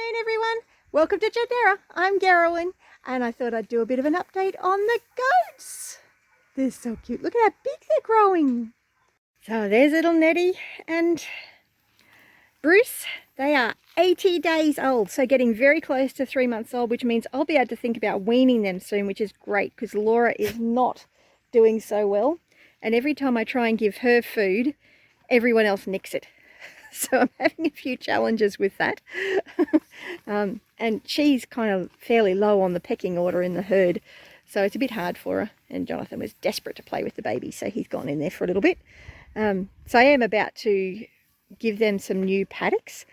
afternoon, everyone. Welcome to Jadera. I'm Garowyn, and I thought I'd do a bit of an update on the goats. They're so cute. Look at how big they're growing. So there's little Nettie and Bruce. They are 80 days old, so getting very close to 3 months old, which means I'll be able to think about weaning them soon, which is great because Laura is not doing so well. And every time I try and give her food, everyone else nicks it. So I'm having a few challenges with that. And she's kind of fairly low on the pecking order in the herd, so it's a bit hard for her. And Jonathan was desperate to play with the baby, so he's gone in there for a little bit. So I am about to give them some new paddocks,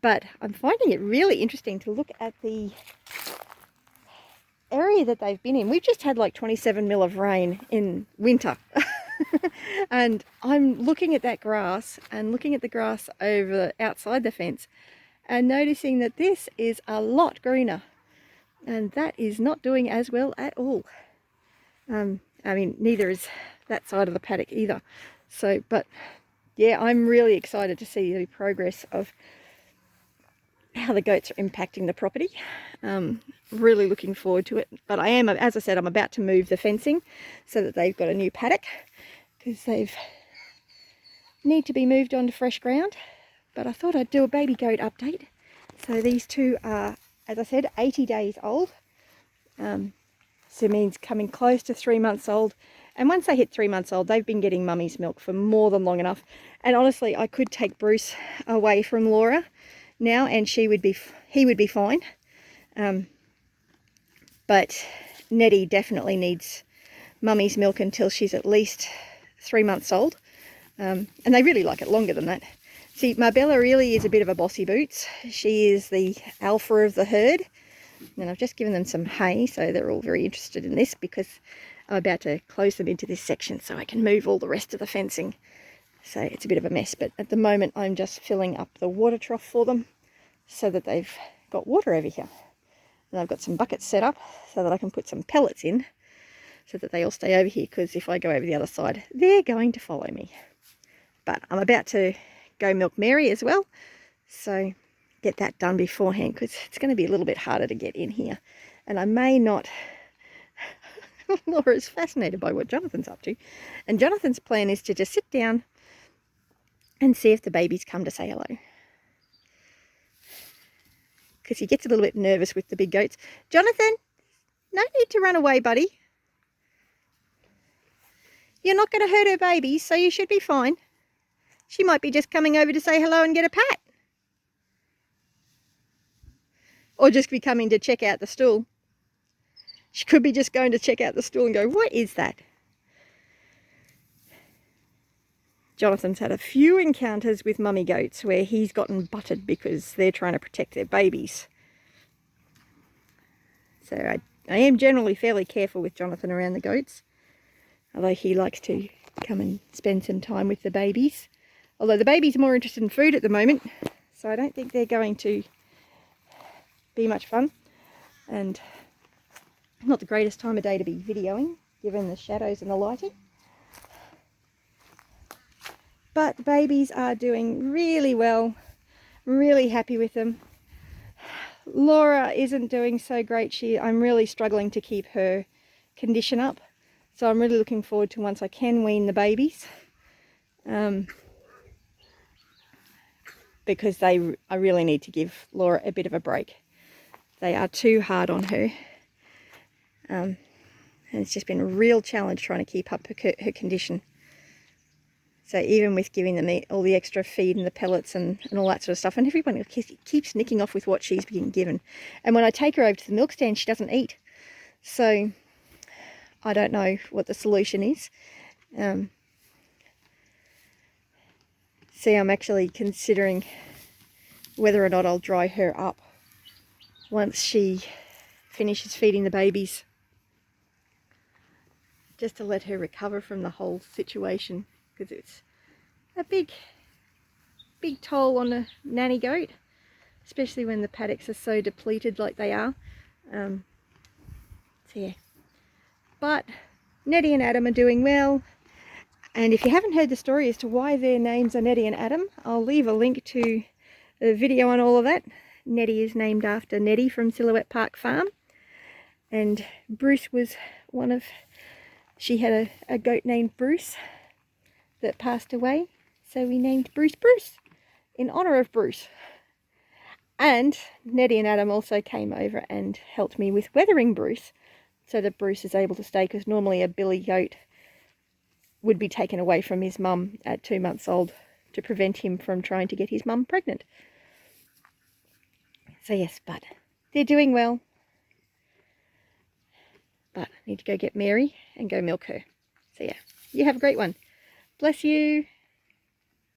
but I'm finding it really interesting to look at the area that they've been in. We've just had like 27 mil of rain in winter. And I'm looking at that grass and looking at the grass over outside the fence and noticing that this is a lot greener, and that is not doing as well at all. I mean, neither is that side of the paddock either. So, but yeah, I'm really excited to see the progress of how the goats are impacting the property. Really looking forward to it. But I am, as I said, I'm about to move the fencing so that they've got a new paddock, because they've need to be moved onto fresh ground. But I thought I'd do a baby goat update. So these two are, as I said, 80 days old. So it means coming close to 3 months old. And once they hit 3 months old, they've been getting mummy's milk for more than long enough. And honestly, I could take Bruce away from Laura now and he would be fine. But Nettie definitely needs mummy's milk until she's at least 3 months old. And they really like it longer than that. See, Marbella really is a bit of a bossy boots. She is the alpha of the herd. And I've just given them some hay, so they're all very interested in this, because I'm about to close them into this section so I can move all the rest of the fencing. So it's a bit of a mess, but at the moment I'm just filling up the water trough for them so that they've got water over here. And I've got some buckets set up so that I can put some pellets in so that they all stay over here, because if I go over the other side, they're going to follow me. But I'm about to go milk Mary as well, so get that done beforehand, because it's going to be a little bit harder to get in here. And I may not... Laura's fascinated by what Jonathan's up to. And Jonathan's plan is to just sit down and see if the babies come to say hello. Because he gets a little bit nervous with the big goats. Jonathan, no need to run away, buddy. You're not going to hurt her babies, so you should be fine. She might be just coming over to say hello and get a pat. Or just be coming to check out the stool. She could be just going to check out the stool and go, what is that? Jonathan's had a few encounters with mummy goats where he's gotten butted because they're trying to protect their babies. So I am generally fairly careful with Jonathan around the goats, although he likes to come and spend some time with the babies. Although the babies are more interested in food at the moment, so I don't think they're going to be much fun. And not the greatest time of day to be videoing, given the shadows and the lighting. But the babies are doing really well. I'm really happy with them. Laura isn't doing so great. I'm really struggling to keep her condition up. So I'm really looking forward to once I can wean the babies. Because I really need to give Laura a bit of a break. They are too hard on her. And it's just been a real challenge trying to keep up her condition. So even with giving them all the extra feed and the pellets and all that sort of stuff, and everyone keeps nicking off with what she's being given. And when I take her over to the milk stand, she doesn't eat. So I don't know what the solution is. See, I'm actually considering whether or not I'll dry her up once she finishes feeding the babies, just to let her recover from the whole situation, because it's a big toll on a nanny goat, especially when the paddocks are so depleted like they are. So yeah, but Nettie and Adam are doing well. And if you haven't heard the story as to why their names are Nettie and Adam, I'll leave a link to the video on all of that. Nettie is named after Nettie from Silhouette Park Farm. And Bruce was she had a goat named Bruce that passed away. So we named Bruce Bruce in honour of Bruce. And Nettie and Adam also came over and helped me with weathering Bruce so that Bruce is able to stay, because normally a billy goat would be taken away from his mum at 2 months old to prevent him from trying to get his mum pregnant. So yes, but they're doing well. But I need to go get Mary and go milk her. So yeah, you have a great one. Bless you.